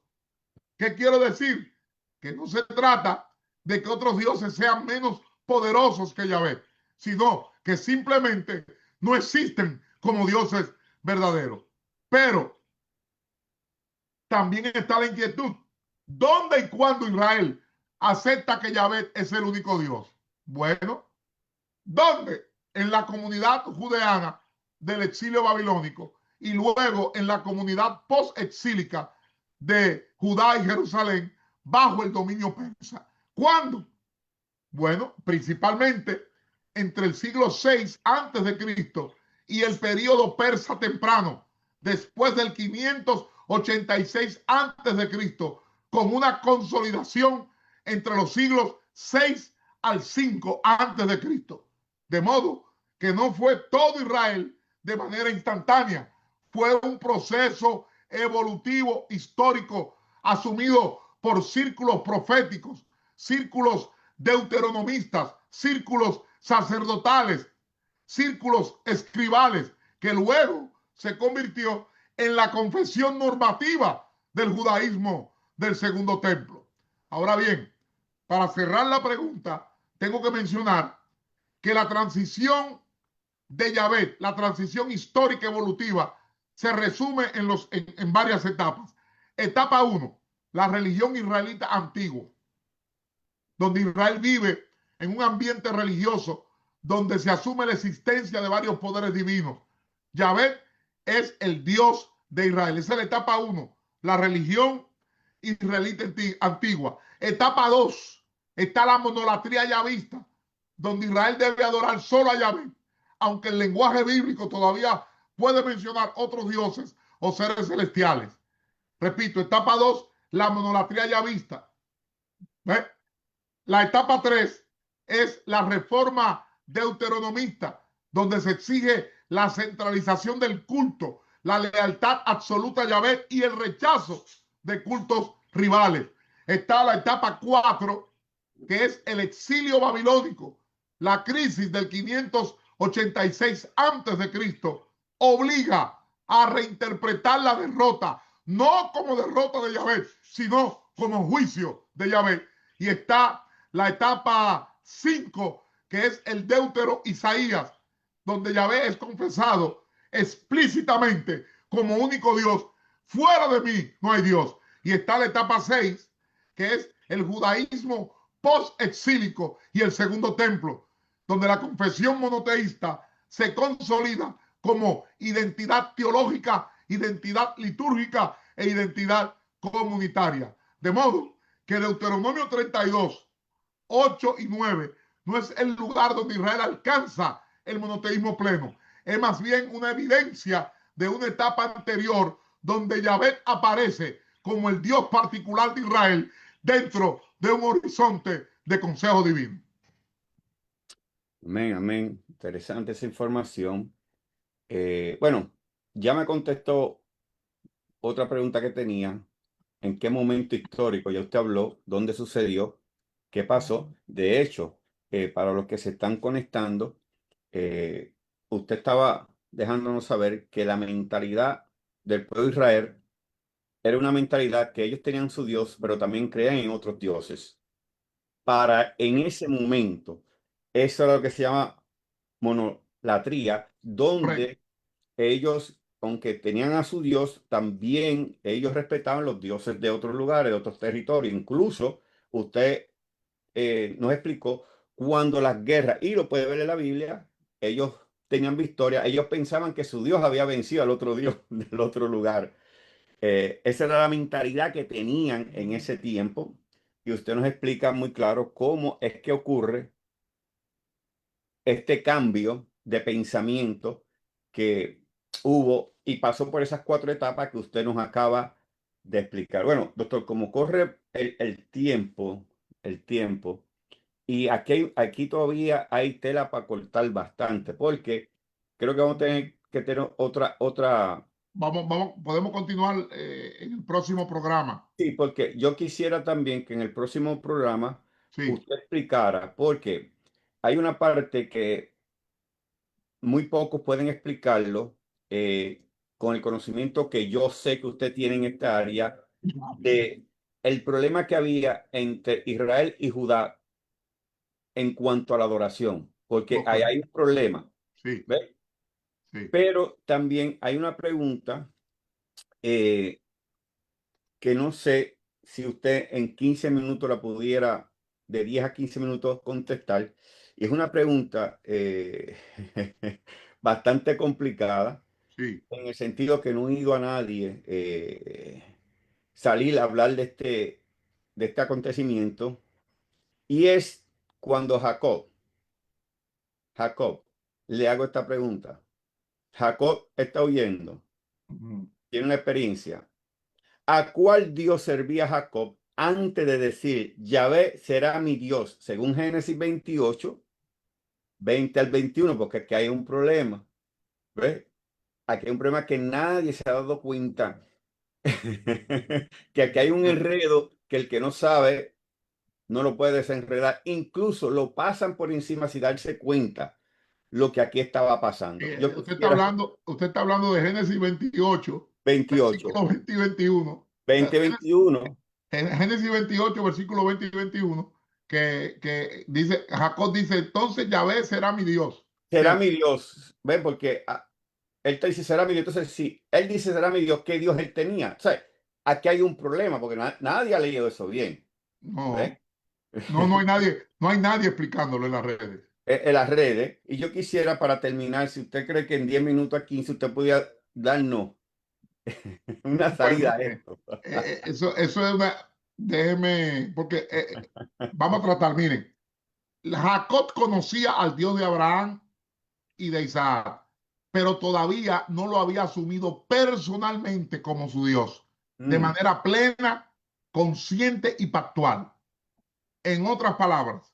¿Qué quiero decir? Que no se trata de que otros dioses sean menos poderosos que Yahvé, sino que simplemente no existen como dioses verdaderos. Pero también está la inquietud. ¿Dónde y cuándo Israel acepta que Yahvé es el único Dios? Bueno, ¿dónde? En la comunidad judeana del exilio babilónico y luego en la comunidad post-exílica de Judá y Jerusalén bajo el dominio persa. ¿Cuándo? Bueno, principalmente entre el siglo VI antes de Cristo y el periodo persa temprano, después del 586 antes de Cristo, con una consolidación entre los siglos 6 al 5 antes de Cristo. De modo que no fue todo Israel de manera instantánea, fue un proceso evolutivo histórico asumido por círculos proféticos, círculos deuteronomistas, círculos sacerdotales, círculos escribales, que luego se convirtió en la confesión normativa del judaísmo del segundo templo. Ahora bien, para cerrar la pregunta, tengo que mencionar que la transición de Yahvé, la transición histórica evolutiva, se resume en varias etapas. Etapa 1, la religión israelita antigua, donde Israel vive en un ambiente religioso donde se asume la existencia de varios poderes divinos. Yahvé es el Dios de Israel. Esa es la etapa 1, la religión israelita antigua. Etapa 2, está la monolatría yahvista, donde Israel debe adorar solo a Yahvé, aunque el lenguaje bíblico todavía puede mencionar otros dioses o seres celestiales. Repito, etapa 2, la monolatría yahvista. ¿Ve? La etapa 3 es la reforma deuteronomista, donde se exige la centralización del culto, la lealtad absoluta a Yahvé y el rechazo de cultos rivales. Está la etapa 4, que es el exilio babilónico. La crisis del 586 antes de Cristo obliga a reinterpretar la derrota, no como derrota de Yahvé, sino como juicio de Yahvé. Y está la etapa 5, que es el Deutero Isaías, donde Yahvé es confesado explícitamente como único Dios. Fuera de mí no hay Dios. Y está la etapa 6, que es el judaísmo post-exílico y el segundo templo, donde la confesión monoteísta se consolida como identidad teológica, identidad litúrgica e identidad comunitaria. De modo que Deuteronomio 32, 8 y 9 no es el lugar donde Israel alcanza el monoteísmo pleno. Es más bien una evidencia de una etapa anterior donde Yahvé aparece como el Dios particular de Israel dentro de un horizonte de consejo divino. Amén, amén. Interesante esa información. Bueno, ya me contestó otra pregunta que tenía. ¿En qué momento histórico ya usted habló? ¿Dónde sucedió? ¿Qué pasó? De hecho, para los que se están conectando, eh, usted estaba dejándonos saber que la mentalidad del pueblo de Israel era una mentalidad que ellos tenían su Dios, pero también creían en otros dioses. Para en ese momento, eso era lo que se llama monolatría, Correcto. donde ellos, aunque tenían a su Dios, también ellos respetaban los dioses de otros lugares, de otros territorios. Incluso usted nos explicó cuando las guerras, y lo puede ver en la Biblia, ellos tenían victoria, ellos pensaban que su Dios había vencido al otro Dios del otro lugar. Esa era la mentalidad que tenían en ese tiempo. Y usted nos explica muy claro cómo es que ocurre este cambio de pensamiento que hubo y pasó por esas 4 etapas que usted nos acaba de explicar. Bueno, doctor, como corre el tiempo, y aquí todavía hay tela para cortar bastante, porque creo que vamos a tener que tener otra. Podemos continuar en el próximo programa. Sí, porque yo quisiera también que en el próximo programa Sí, usted explicara, porque hay una parte que muy pocos pueden explicarlo con el conocimiento que yo sé que usted tiene en esta área de el problema que había entre Israel y Judá en cuanto a la adoración, porque ahí hay correcto. un problema, Sí, ¿ves? sí. Pero también hay una pregunta eh, que no sé si usted en 15 minutos la pudiera, de 10 a 15 minutos, contestar. Y es una pregunta bastante complicada, Sí. en el sentido que no he oído a nadie salir a hablar de este acontecimiento. Y es cuando Jacob, le hago esta pregunta. Jacob está huyendo, Ujú, tiene una experiencia. ¿A cuál Dios servía Jacob antes de decir, Yahvé será mi Dios? Según Génesis 28, 20 al 21, porque aquí hay un problema. ¿Ves? Aquí hay un problema que nadie se ha dado cuenta. Que aquí hay un entiendo. enredo que el que no sabe no lo puede desenredar. Incluso lo pasan por encima sin darse cuenta lo que aquí estaba pasando. Yo quisiera Usted está hablando de Génesis 28, 28, versículo 20 y 21. 20, 21. Génesis 28, versículo 20 y 21, que dice, Jacob dice, entonces Yahvé será mi Dios. Será Sí, mi Dios. ¿Ves? Porque él te dice, será mi Dios. Entonces, si él dice, será mi Dios, ¿qué Dios él tenía? O sea, aquí hay un problema porque nadie ha leído eso bien. ¿Ves? no, no no hay nadie explicándolo en las redes. En las redes. Y yo quisiera, para terminar, si usted cree que en 10 minutos a 15 usted podía darnos una salida Bueno, a esto. eso es una, déjeme, porque vamos a tratar, miren, Jacob conocía al Dios de Abraham y de Isaac, pero todavía no lo había asumido personalmente como su Dios, de Mm, manera plena, consciente y pactual. En otras palabras,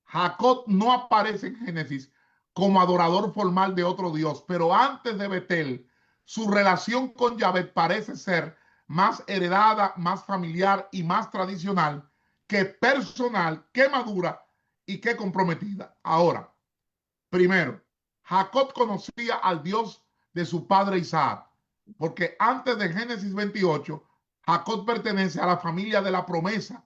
Jacob no aparece en Génesis como adorador formal de otro Dios, pero antes de Betel, su relación con Yahvé parece ser más heredada, más familiar y más tradicional que personal, que madura y que comprometida. Ahora, primero, Jacob conocía al Dios de su padre Isaac, porque antes de Génesis 28, Jacob pertenece a la familia de la promesa.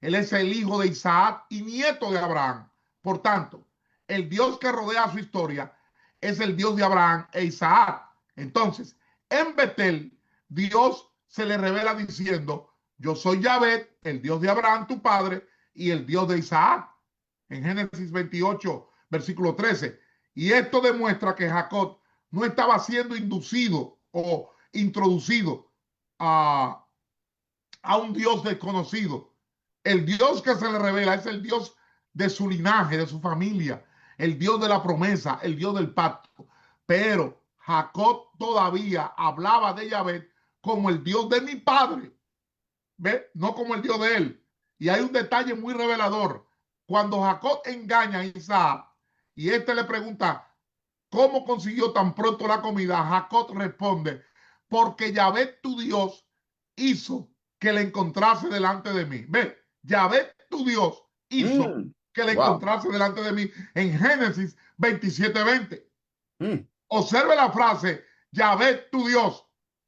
Él es el hijo de Isaac y nieto de Abraham. Por tanto, el Dios que rodea su historia es el Dios de Abraham e Isaac. Entonces, en Betel, Dios se le revela diciendo, yo soy Yahvé, el Dios de Abraham, tu padre, y el Dios de Isaac. En Génesis 28, versículo 13. Y esto demuestra que Jacob no estaba siendo inducido o introducido a, a un Dios desconocido. El Dios que se le revela es el Dios de su linaje, de su familia, el Dios de la promesa, el Dios del pacto. Pero Jacob todavía hablaba de Yahvé como el Dios de mi padre. ¿Ve? No como el Dios de él. Y hay un detalle muy revelador. Cuando Jacob engaña a Isaac y este le pregunta, ¿cómo consiguió tan pronto la comida? Jacob responde, porque Yahvé tu Dios hizo que le encontrase delante de mí. Ve, Yahvé tu Dios hizo mm, que le wow. encontrase delante de mí en Génesis 27:20. Mm, Observe la frase, Yahvé tu Dios.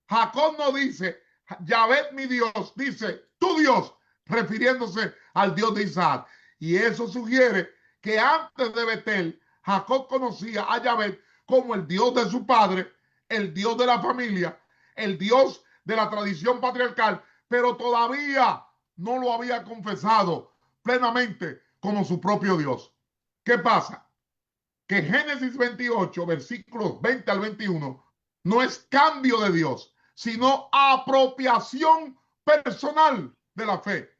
Jacob no dice, Yahvé mi Dios, dice tu Dios, refiriéndose al Dios de Isaac. Y eso sugiere que antes de Betel, Jacob conocía a Yahvé como el Dios de su padre, el Dios de la familia, el Dios de la tradición patriarcal, pero todavía no lo había confesado plenamente como su propio Dios. ¿Qué pasa? Que Génesis 28, versículos 20 al 21, no es cambio de Dios, sino apropiación personal de la fe.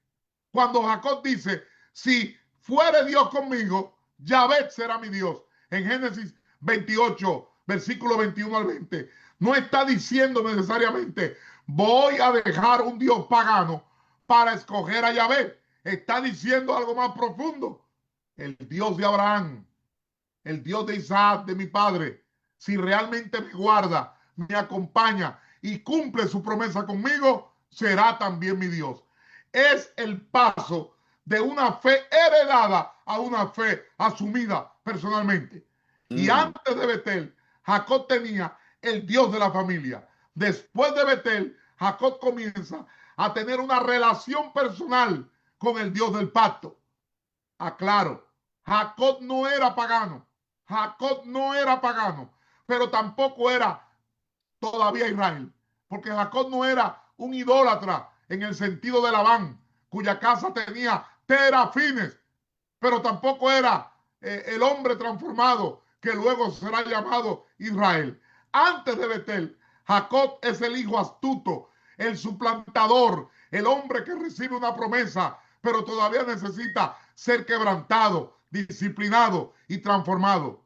Cuando Jacob dice, si fuere Dios conmigo, Yahvé será mi Dios. en Génesis 28, versículo 21 al 20, no está diciendo necesariamente voy a dejar un Dios pagano para escoger a Yahvé. Está diciendo algo más profundo. El Dios de Abraham, el Dios de Isaac, de mi padre, si realmente me guarda, me acompaña y cumple su promesa conmigo, será también mi Dios. Es el paso de una fe heredada a una fe asumida personalmente. Y Mm, antes de Betel, Jacob tenía el Dios de la familia. Después de Betel, Jacob comienza a tener una relación personal con el Dios del pacto. Aclaro, Jacob no era pagano. Jacob no era pagano, pero tampoco era todavía Israel, porque Jacob no era un idólatra en el sentido de Labán, cuya casa tenía terafines, pero tampoco era el hombre transformado que luego será llamado Israel. Antes de Betel, Jacob es el hijo astuto, el suplantador, el hombre que recibe una promesa, pero todavía necesita ser quebrantado, disciplinado y transformado.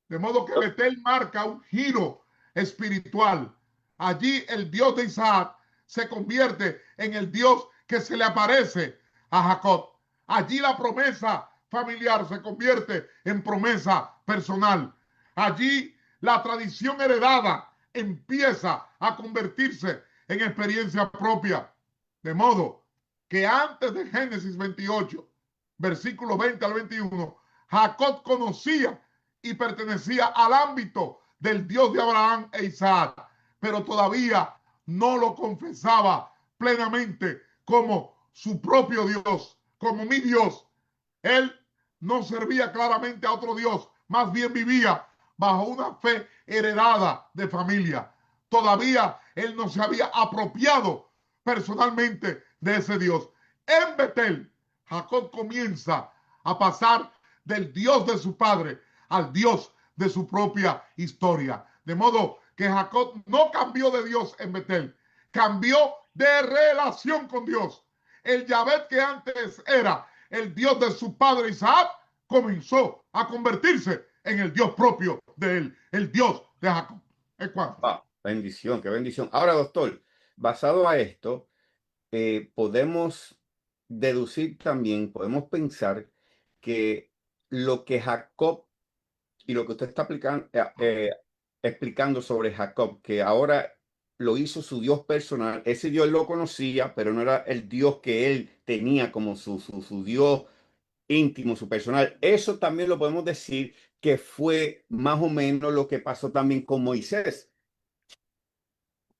De modo que Betel marca un giro espiritual. Allí el Dios de Isaac se convierte en el Dios que se le aparece a Jacob. Allí la promesa familiar se convierte en promesa personal. Allí la tradición heredada empieza a convertirse en experiencia propia. De modo que antes de Génesis 28, versículo 20 al 21, Jacob conocía y pertenecía al ámbito del Dios de Abraham e Isaac, pero todavía no lo confesaba plenamente como su propio Dios, como mi Dios. Él no servía claramente a otro Dios, más bien vivía bajo una fe heredada de familia. Todavía él no se había apropiado personalmente de ese Dios. En Betel, Jacob comienza a pasar del Dios de su padre al Dios de su propia historia. De modo que Jacob no cambió de Dios en Betel, cambió de relación con Dios. El Yahvé que antes era el Dios de su padre Isaac comenzó a convertirse en el Dios propio de él, el Dios de Jacob. ¿Es cuánto? bendición, qué bendición. Ahora, doctor, basado a esto, podemos deducir también, podemos pensar que lo que Jacob y lo que usted está explicando sobre Jacob, que ahora lo hizo su Dios personal, ese Dios lo conocía, pero no era el Dios que él tenía como su Dios íntimo, su personal. Eso también lo podemos decir que fue más o menos lo que pasó también con Moisés,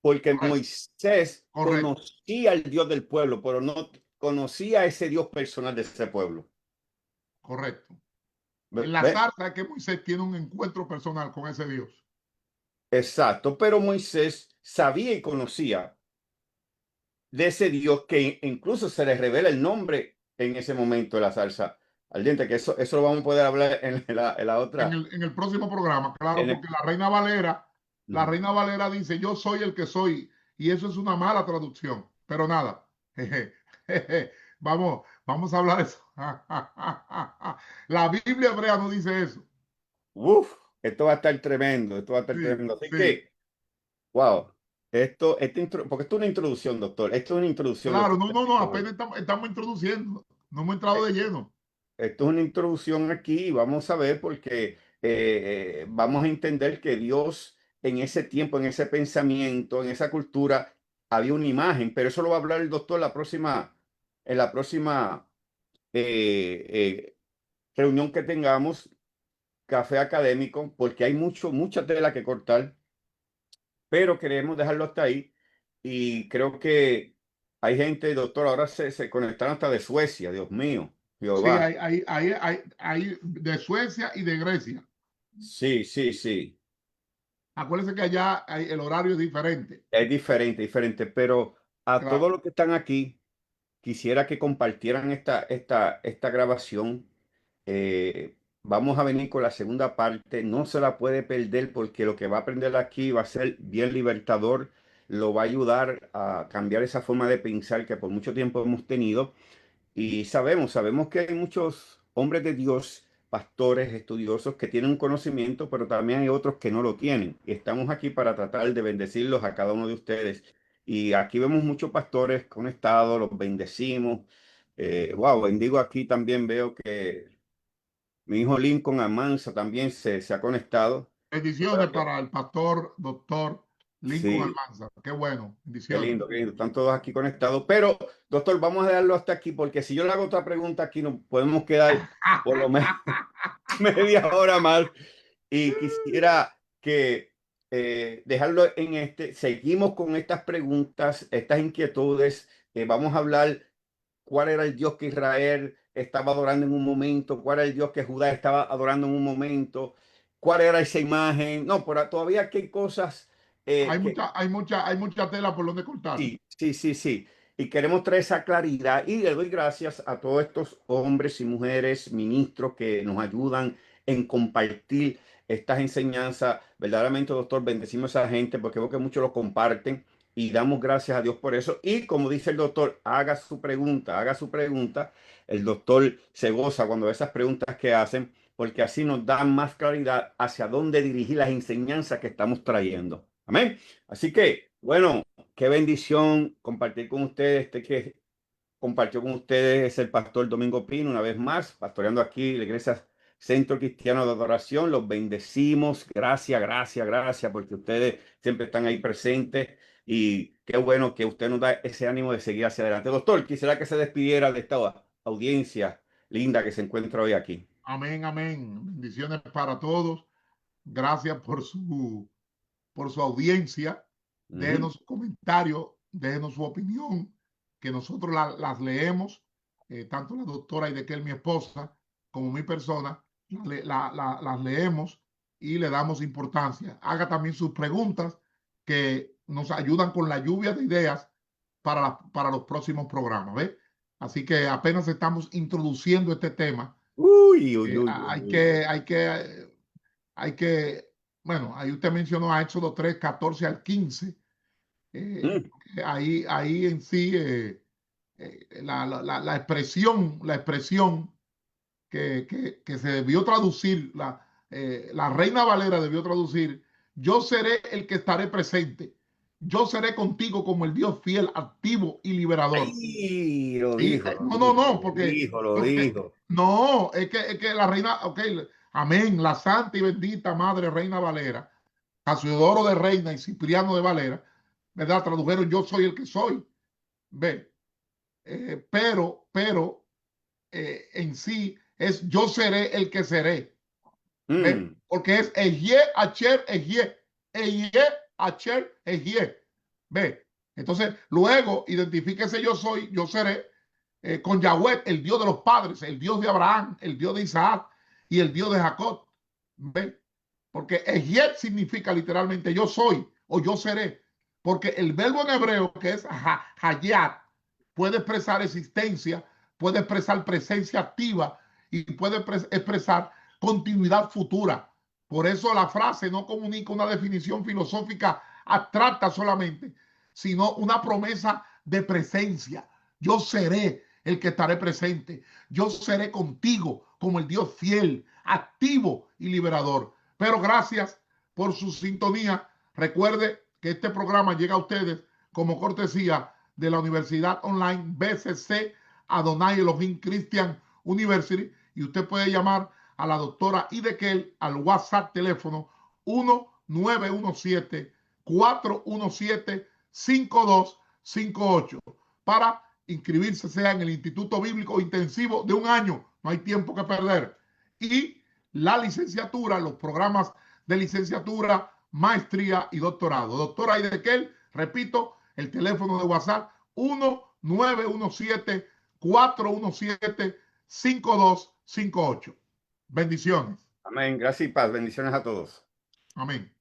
porque Correcto, Moisés correcto, conocía al Dios del pueblo, pero no conocía a ese Dios personal de ese pueblo. correcto. En ¿Ve? la ¿Ve? zarza es que Moisés tiene un encuentro personal con ese Dios. Exacto, pero Moisés sabía y conocía de ese Dios que incluso se le revela el nombre en ese momento de la salsa ardiente, que eso lo vamos a poder hablar en la otra. En el próximo programa, claro, En el- porque la Ujú. Reina Valera dice, yo soy el que soy, y eso es una mala traducción, pero nada, jeje, jeje, vamos a hablar de eso. La Biblia hebrea no dice eso. Uf, esto va a estar tremendo, esto va a estar Sí, tremendo. Así sí, que, wow, porque esto es una introducción, doctor, esto es una introducción lo que claro, no, usted no, no, dijo hoy. apenas estamos introduciendo, no hemos entrado de lleno. Esto es una introducción aquí y vamos a ver porque vamos a entender que Dios en ese tiempo, en ese pensamiento, en esa cultura, había una imagen, pero eso lo va a hablar el doctor en la próxima reunión que tengamos, café académico, porque hay mucha tela que cortar, pero queremos dejarlo hasta ahí y creo que hay gente, doctor, ahora se conectaron hasta de Suecia, Dios mío, Sí, Jehová. hay de Suecia y de Grecia. Sí, sí, sí. Acuérdense que allá el horario es diferente. Es diferente, diferente, pero a todos Claro. los que están aquí, quisiera que compartieran esta grabación. Vamos a venir con la segunda parte, no se la puede perder porque lo que va a aprender aquí va a ser bien libertador, lo va a ayudar a cambiar esa forma de pensar que por mucho tiempo hemos tenido y sabemos que hay muchos hombres de Dios pastores estudiosos que tienen un conocimiento, pero también hay otros que no lo tienen. Y estamos aquí para tratar de bendecirlos a cada uno de ustedes. Y aquí vemos muchos pastores conectados, los bendecimos. Wow, bendigo aquí también, veo que mi hijo Lincoln Almanza también se ha conectado. Bendiciones para el pastor, doctor Lincoln Sí, Almanza. Qué bueno, qué bendiciones. lindo, qué lindo. Están todos aquí conectados. Pero, doctor, vamos a dejarlo hasta aquí porque si yo le hago otra pregunta aquí, nos podemos quedar por lo menos media hora más. Y quisiera que dejarlo en este. Seguimos con estas preguntas, estas inquietudes. Vamos a hablar cuál era el Dios que Israel estaba adorando en un momento, cuál era el Dios que Judá estaba adorando en un momento, cuál era esa imagen. No, pero todavía aquí hay cosas que Hay mucha tela por donde cortar. sí, sí, sí, sí. Y queremos traer esa claridad y le doy gracias a todos estos hombres y mujeres, ministros que nos ayudan en compartir estas enseñanzas. Verdaderamente, doctor, bendecimos a esa gente porque veo que muchos lo comparten y damos gracias a Dios por eso. Y como dice el doctor, haga su pregunta, haga su pregunta. El doctor se goza cuando ve esas preguntas que hacen porque así nos dan más claridad hacia dónde dirigir las enseñanzas que estamos trayendo. Amén. Así que, bueno. Qué bendición compartir con ustedes. Este que compartió con ustedes es el pastor Domingo Pino, una vez más, pastoreando aquí la iglesia Centro Cristiano de Adoración. Los bendecimos. Gracias, gracias, gracias, porque ustedes siempre están ahí presentes. Y qué bueno que usted nos da ese ánimo de seguir hacia adelante. Doctor, quisiera que se despidiera de esta audiencia linda que se encuentra hoy aquí. Amén, amén. Bendiciones para todos. Gracias por su audiencia. Ujú. Déjenos su comentario, déjenos su opinión, que nosotros las leemos, tanto la doctora Idekel, mi esposa, como mi persona, las leemos y le damos importancia. Haga también sus preguntas que nos ayudan con la lluvia de ideas para los próximos programas. ¿Ve? Así que apenas estamos introduciendo este tema. Uy, uy, Eh, uy, hay uy. que, hay que, hay que, bueno, ahí usted mencionó a Éxodo 3, 14 al 15. Mm. Ahí en sí, la expresión que se debió traducir, la Reina Valera debió traducir: yo seré el que estaré presente, yo seré contigo como el Dios fiel, activo y liberador. Ay, lo Y, dijo, lo no, no, dijo, no, lo dijo, lo dijo. no, es que la reina, ok, amén, la santa y bendita Madre Reina Valera, Casiodoro de Reina y Cipriano de Valera, ¿verdad? Tradujeron yo soy el que soy, ve, en sí es yo seré el que seré, ve, Mm. porque es Ejie, Acher, Ejie, Ejie, Acher, Ejie, ve. Entonces, luego, identifíquese yo soy, yo seré, con Yahweh, el Dios de los padres, el Dios de Abraham, el Dios de Isaac y el Dios de Jacob, ve. Porque Ejie significa literalmente yo soy o yo seré, porque el verbo en hebreo que es hayat puede expresar existencia, puede expresar presencia activa y puede expresar continuidad futura. Por eso la frase no comunica una definición filosófica abstracta solamente, sino una promesa de presencia. Yo seré el que estaré presente. Yo seré contigo como el Dios fiel, activo y liberador. Pero gracias por su sintonía. Recuerde que este programa llega a ustedes como cortesía de la Universidad Online BCC Adonai Elohim Christian University, y usted puede llamar a la doctora Idekel al WhatsApp teléfono 1917-417-5258 para inscribirse, sea en el Instituto Bíblico Intensivo de un año, no hay tiempo que perder, y la licenciatura, los programas de licenciatura, maestría y doctorado. Doctora Idekel, repito, el teléfono de WhatsApp 1917-417-5258. Bendiciones. Amén. Gracias y paz. Bendiciones a todos. Amén.